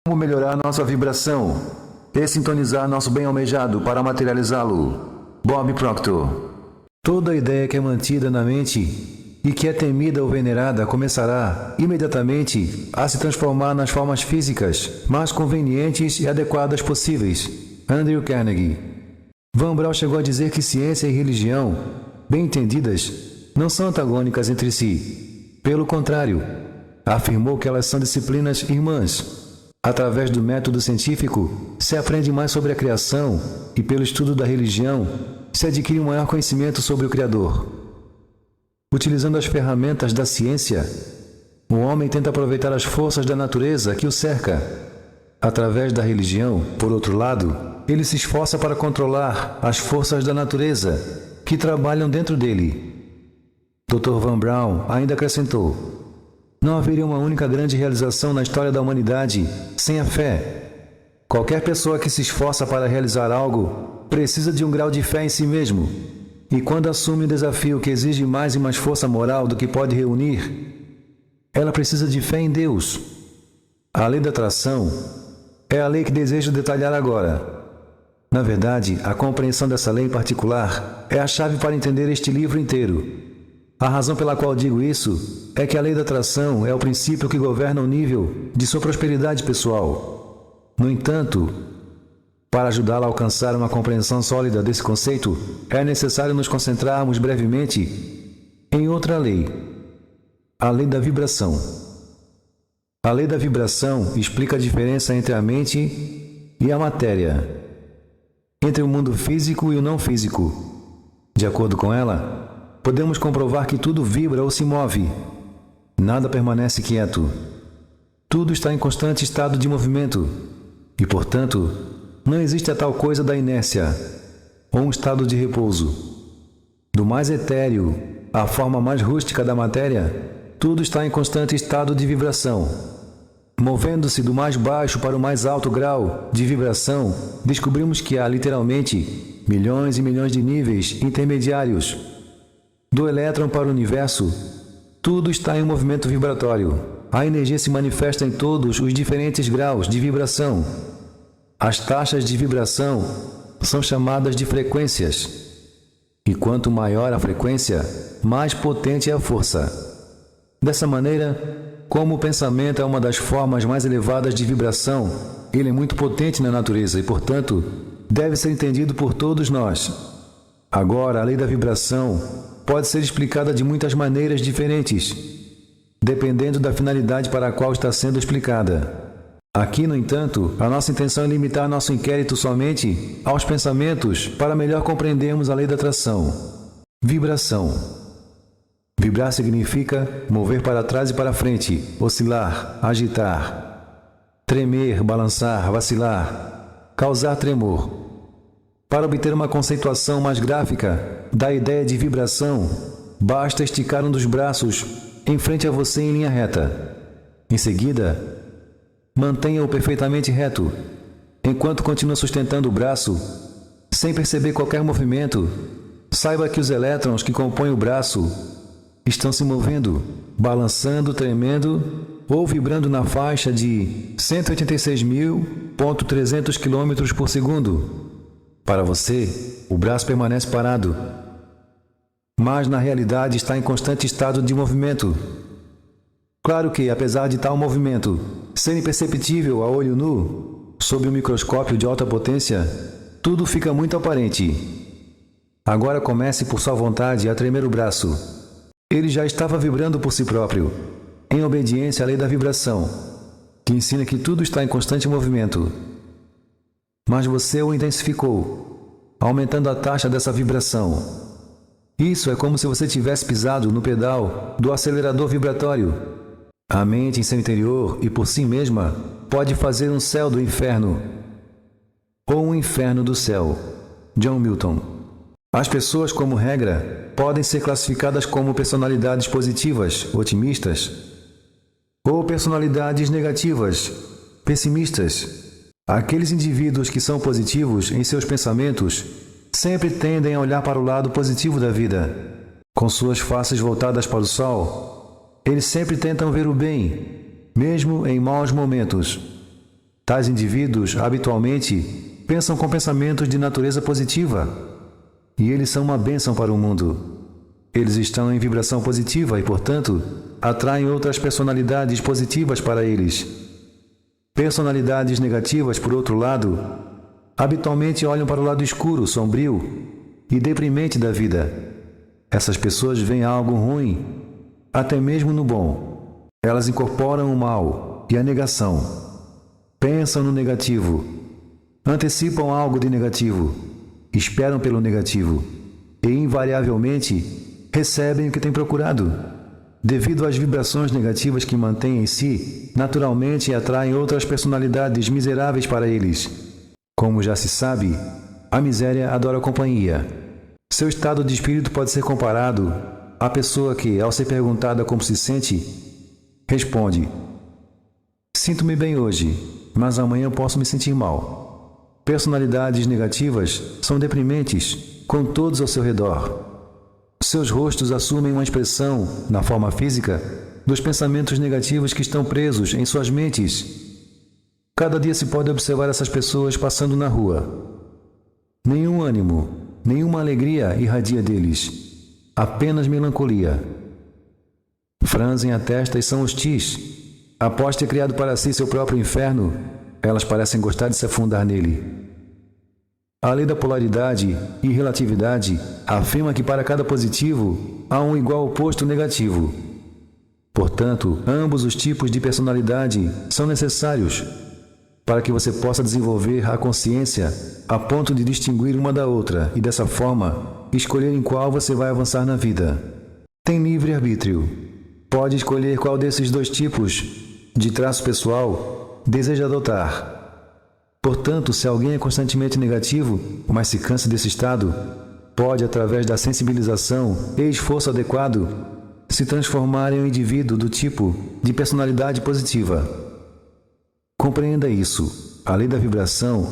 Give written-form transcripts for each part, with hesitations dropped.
Como melhorar nossa vibração e sintonizar nosso bem almejado para materializá-lo. Bob Proctor. Toda ideia que é mantida na mente e que é temida ou venerada começará, imediatamente, a se transformar nas formas físicas mais convenientes e adequadas possíveis. Andrew Carnegie. Van Braun chegou a dizer que ciência e religião, bem entendidas, não são antagônicas entre si. Pelo contrário, afirmou que elas são disciplinas irmãs. Através do método científico, se aprende mais sobre a criação e, pelo estudo da religião, se adquire um maior conhecimento sobre o Criador. Utilizando as ferramentas da ciência, o homem tenta aproveitar as forças da natureza que o cerca. Através da religião, por outro lado, ele se esforça para controlar as forças da natureza que trabalham dentro dele. Dr. Van Braun ainda acrescentou: não haveria uma única grande realização na história da humanidade sem a fé. Qualquer pessoa que se esforça para realizar algo precisa de um grau de fé em si mesmo. E quando assume um desafio que exige mais e mais força moral do que pode reunir, ela precisa de fé em Deus. A lei da atração é a lei que desejo detalhar agora. Na verdade, a compreensão dessa lei em particular é a chave para entender este livro inteiro. A razão pela qual digo isso é que a lei da atração é o princípio que governa o nível de sua prosperidade pessoal. No entanto, para ajudá-la a alcançar uma compreensão sólida desse conceito, é necessário nos concentrarmos brevemente em outra lei, a lei da vibração. A lei da vibração explica a diferença entre a mente e a matéria, entre o mundo físico e o não físico. De acordo com ela, podemos comprovar que tudo vibra ou se move. Nada permanece quieto. Tudo está em constante estado de movimento. E, portanto, não existe a tal coisa da inércia, ou um estado de repouso. Do mais etéreo à forma mais rústica da matéria, tudo está em constante estado de vibração. Movendo-se do mais baixo para o mais alto grau de vibração, descobrimos que há, literalmente, milhões e milhões de níveis intermediários. Do elétron para o universo, tudo está em movimento vibratório. A energia se manifesta em todos os diferentes graus de vibração. As taxas de vibração são chamadas de frequências. E quanto maior a frequência, mais potente é a força. Dessa maneira, como o pensamento é uma das formas mais elevadas de vibração, ele é muito potente na natureza e, portanto, deve ser entendido por todos nós. Agora, a lei da vibração pode ser explicada de muitas maneiras diferentes, dependendo da finalidade para a qual está sendo explicada. Aqui, no entanto, a nossa intenção é limitar nosso inquérito somente aos pensamentos para melhor compreendermos a lei da atração. Vibração. Vibrar significa mover para trás e para frente, oscilar, agitar, tremer, balançar, vacilar, causar tremor. Para obter uma conceituação mais gráfica da ideia de vibração, basta esticar um dos braços em frente a você em linha reta. Em seguida, mantenha-o perfeitamente reto, enquanto continua sustentando o braço, sem perceber qualquer movimento. Saiba que os elétrons que compõem o braço estão se movendo, balançando, tremendo ou vibrando na faixa de 186.300 km por segundo. Para você, o braço permanece parado, mas na realidade está em constante estado de movimento. Claro que, apesar de tal movimento ser imperceptível a olho nu, sob um microscópio de alta potência, tudo fica muito aparente. Agora comece por sua vontade a tremer o braço. Ele já estava vibrando por si próprio, em obediência à lei da vibração, que ensina que tudo está em constante movimento. Mas você o intensificou, aumentando a taxa dessa vibração. Isso é como se você tivesse pisado no pedal do acelerador vibratório. A mente em seu interior e por si mesma pode fazer um céu do inferno ou um inferno do céu. John Milton. As pessoas, como regra, podem ser classificadas como personalidades positivas, otimistas, ou personalidades negativas, pessimistas. Aqueles indivíduos que são positivos em seus pensamentos sempre tendem a olhar para o lado positivo da vida. Com suas faces voltadas para o sol, eles sempre tentam ver o bem, mesmo em maus momentos. Tais indivíduos, habitualmente, pensam com pensamentos de natureza positiva, e eles são uma bênção para o mundo. Eles estão em vibração positiva e, portanto, atraem outras personalidades positivas para eles. Personalidades negativas, por outro lado, habitualmente olham para o lado escuro, sombrio e deprimente da vida. Essas pessoas veem algo ruim, até mesmo no bom. Elas incorporam o mal e a negação. Pensam no negativo, antecipam algo de negativo, esperam pelo negativo e, invariavelmente, recebem o que têm procurado. Devido às vibrações negativas que mantêm em si, naturalmente atraem outras personalidades miseráveis para eles. Como já se sabe, a miséria adora companhia. Seu estado de espírito pode ser comparado à pessoa que, ao ser perguntada como se sente, responde: "Sinto-me bem hoje, mas amanhã posso me sentir mal." Personalidades negativas são deprimentes, com todos ao seu redor. Seus rostos assumem uma expressão, na forma física, dos pensamentos negativos que estão presos em suas mentes. Cada dia se pode observar essas pessoas passando na rua. Nenhum ânimo, nenhuma alegria irradia deles, apenas melancolia. Franzem a testa e são hostis. Após ter criado para si seu próprio inferno, elas parecem gostar de se afundar nele. A lei da polaridade e relatividade afirma que para cada positivo há um igual oposto negativo. Portanto, ambos os tipos de personalidade são necessários para que você possa desenvolver a consciência a ponto de distinguir uma da outra e, dessa forma, escolher em qual você vai avançar na vida. Tem livre-arbítrio. Pode escolher qual desses dois tipos de traço pessoal deseja adotar. Portanto, se alguém é constantemente negativo, mas se cansa desse estado, pode, através da sensibilização e esforço adequado, se transformar em um indivíduo do tipo de personalidade positiva. Compreenda isso. A lei da vibração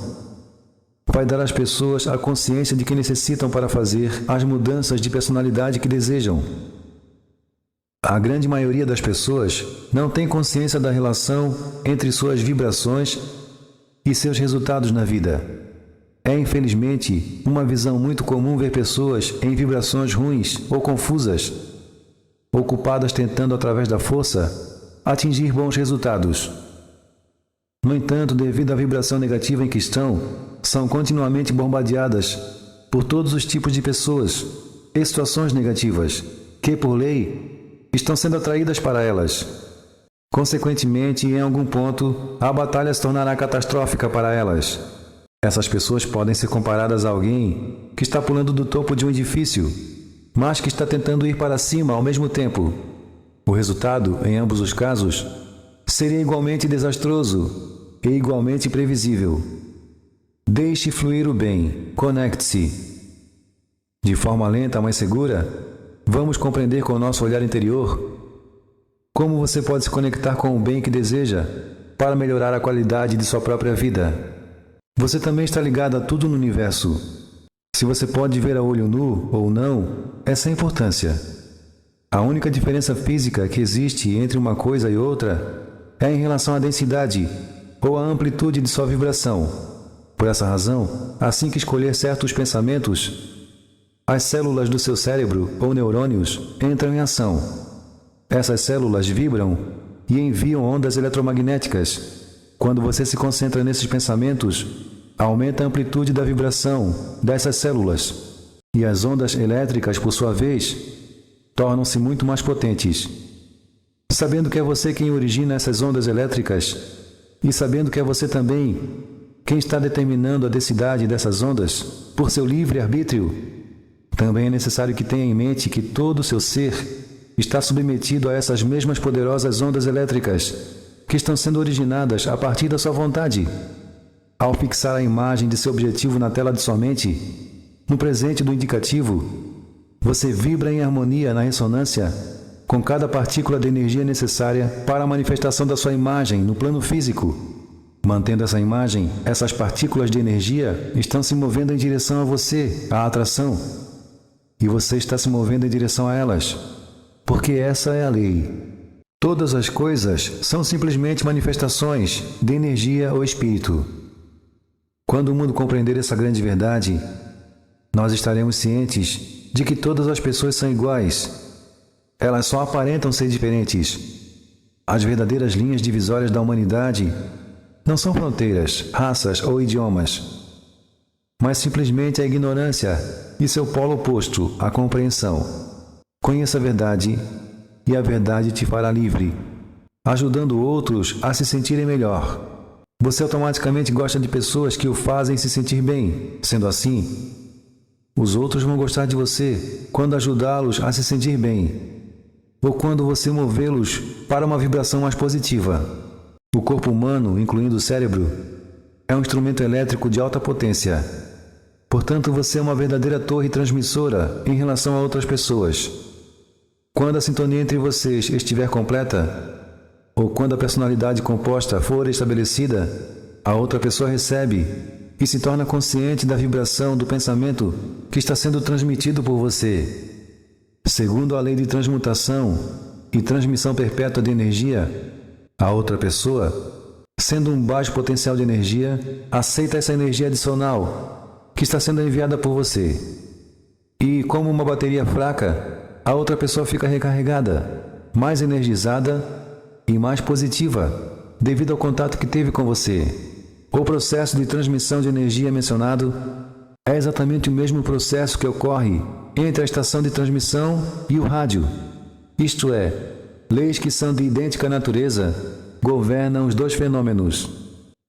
vai dar às pessoas a consciência de que necessitam para fazer as mudanças de personalidade que desejam. A grande maioria das pessoas não tem consciência da relação entre suas vibrações e seus resultados na vida. É, infelizmente, uma visão muito comum ver pessoas em vibrações ruins ou confusas, ocupadas tentando, através da força, atingir bons resultados. No entanto, devido à vibração negativa em que estão, são continuamente bombardeadas por todos os tipos de pessoas e situações negativas, que, por lei, estão sendo atraídas para elas. Consequentemente, em algum ponto, a batalha se tornará catastrófica para elas. Essas pessoas podem ser comparadas a alguém que está pulando do topo de um edifício, mas que está tentando ir para cima ao mesmo tempo. O resultado, em ambos os casos, seria igualmente desastroso e igualmente previsível. Deixe fluir o bem, conecte-se. De forma lenta, mas segura, vamos compreender com o nosso olhar interior como você pode se conectar com o bem que deseja para melhorar a qualidade de sua própria vida. Você também está ligado a tudo no universo. Se você pode ver a olho nu ou não, é sem importância. A única diferença física que existe entre uma coisa e outra é em relação à densidade ou à amplitude de sua vibração. Por essa razão, assim que escolher certos pensamentos, as células do seu cérebro ou neurônios entram em ação. Essas células vibram e enviam ondas eletromagnéticas. Quando você se concentra nesses pensamentos, aumenta a amplitude da vibração dessas células. E as ondas elétricas, por sua vez, tornam-se muito mais potentes. Sabendo que é você quem origina essas ondas elétricas, e sabendo que é você também quem está determinando a densidade dessas ondas por seu livre-arbítrio, também é necessário que tenha em mente que todo o seu ser está submetido a essas mesmas poderosas ondas elétricas que estão sendo originadas a partir da sua vontade. Ao fixar a imagem de seu objetivo na tela de sua mente, no presente do indicativo, você vibra em harmonia na ressonância com cada partícula de energia necessária para a manifestação da sua imagem no plano físico. Mantendo essa imagem, essas partículas de energia estão se movendo em direção a você, à atração, e você está se movendo em direção a elas. Porque essa é a lei. Todas as coisas são simplesmente manifestações de energia ou espírito. Quando o mundo compreender essa grande verdade, nós estaremos cientes de que todas as pessoas são iguais. Elas só aparentam ser diferentes. As verdadeiras linhas divisórias da humanidade não são fronteiras, raças ou idiomas, mas simplesmente a ignorância e seu polo oposto, a compreensão. Conheça a verdade e a verdade te fará livre, ajudando outros a se sentirem melhor. Você automaticamente gosta de pessoas que o fazem se sentir bem. Sendo assim, os outros vão gostar de você quando ajudá-los a se sentir bem, ou quando você movê-los para uma vibração mais positiva. O corpo humano, incluindo o cérebro, é um instrumento elétrico de alta potência. Portanto, você é uma verdadeira torre transmissora em relação a outras pessoas. Quando a sintonia entre vocês estiver completa, ou quando a personalidade composta for estabelecida, a outra pessoa recebe e se torna consciente da vibração do pensamento que está sendo transmitido por você. Segundo a lei de transmutação e transmissão perpétua de energia, a outra pessoa, sendo um baixo potencial de energia, aceita essa energia adicional que está sendo enviada por você. E, como uma bateria fraca, a outra pessoa fica recarregada, mais energizada e mais positiva, devido ao contato que teve com você. O processo de transmissão de energia mencionado é exatamente o mesmo processo que ocorre entre a estação de transmissão e o rádio. Isto é, leis que são de idêntica natureza governam os dois fenômenos.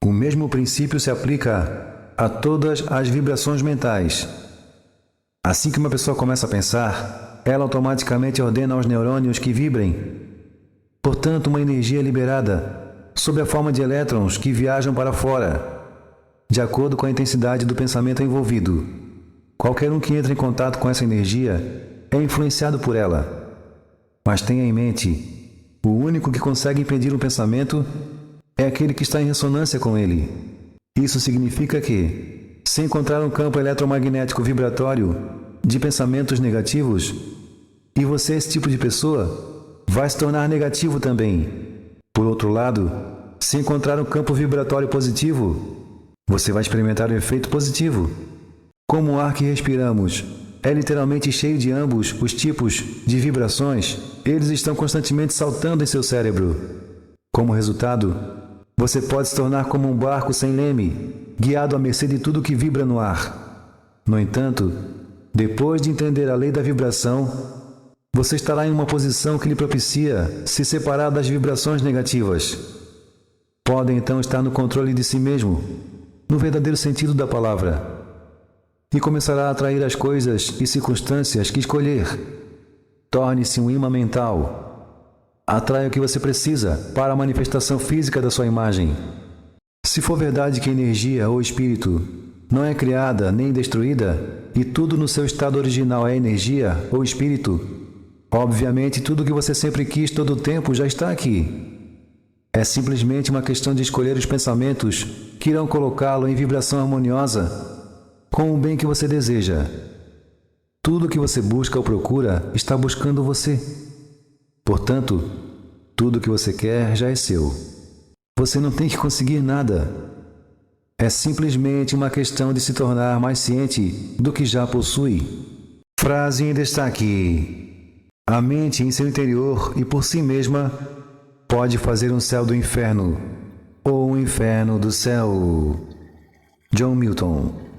O mesmo princípio se aplica a todas as vibrações mentais. Assim que uma pessoa começa a pensar, ela automaticamente ordena aos neurônios que vibrem. Portanto, uma energia é liberada sob a forma de elétrons que viajam para fora, de acordo com a intensidade do pensamento envolvido. Qualquer um que entra em contato com essa energia é influenciado por ela. Mas tenha em mente, o único que consegue impedir um pensamento é aquele que está em ressonância com ele. Isso significa que, se encontrar um campo eletromagnético vibratório de pensamentos negativos, e você é esse tipo de pessoa, vai se tornar negativo também. Por outro lado, se encontrar um campo vibratório positivo, você vai experimentar o efeito positivo. Como o ar que respiramos é literalmente cheio de ambos os tipos de vibrações, eles estão constantemente saltando em seu cérebro. Como resultado, você pode se tornar como um barco sem leme, guiado à mercê de tudo que vibra no ar. No entanto, depois de entender a lei da vibração, você estará em uma posição que lhe propicia se separar das vibrações negativas. Pode então estar no controle de si mesmo, no verdadeiro sentido da palavra, e começará a atrair as coisas e circunstâncias que escolher. Torne-se um imã mental. Atraia o que você precisa para a manifestação física da sua imagem. Se for verdade que a energia ou espírito não é criada nem destruída, e tudo no seu estado original é energia ou espírito, obviamente, tudo que você sempre quis todo o tempo já está aqui. É simplesmente uma questão de escolher os pensamentos que irão colocá-lo em vibração harmoniosa com o bem que você deseja. Tudo que você busca ou procura está buscando você. Portanto, tudo que você quer já é seu. Você não tem que conseguir nada. É simplesmente uma questão de se tornar mais ciente do que já possui. Frase em destaque. A mente em seu interior e por si mesma pode fazer um céu do inferno ou um inferno do céu. John Milton.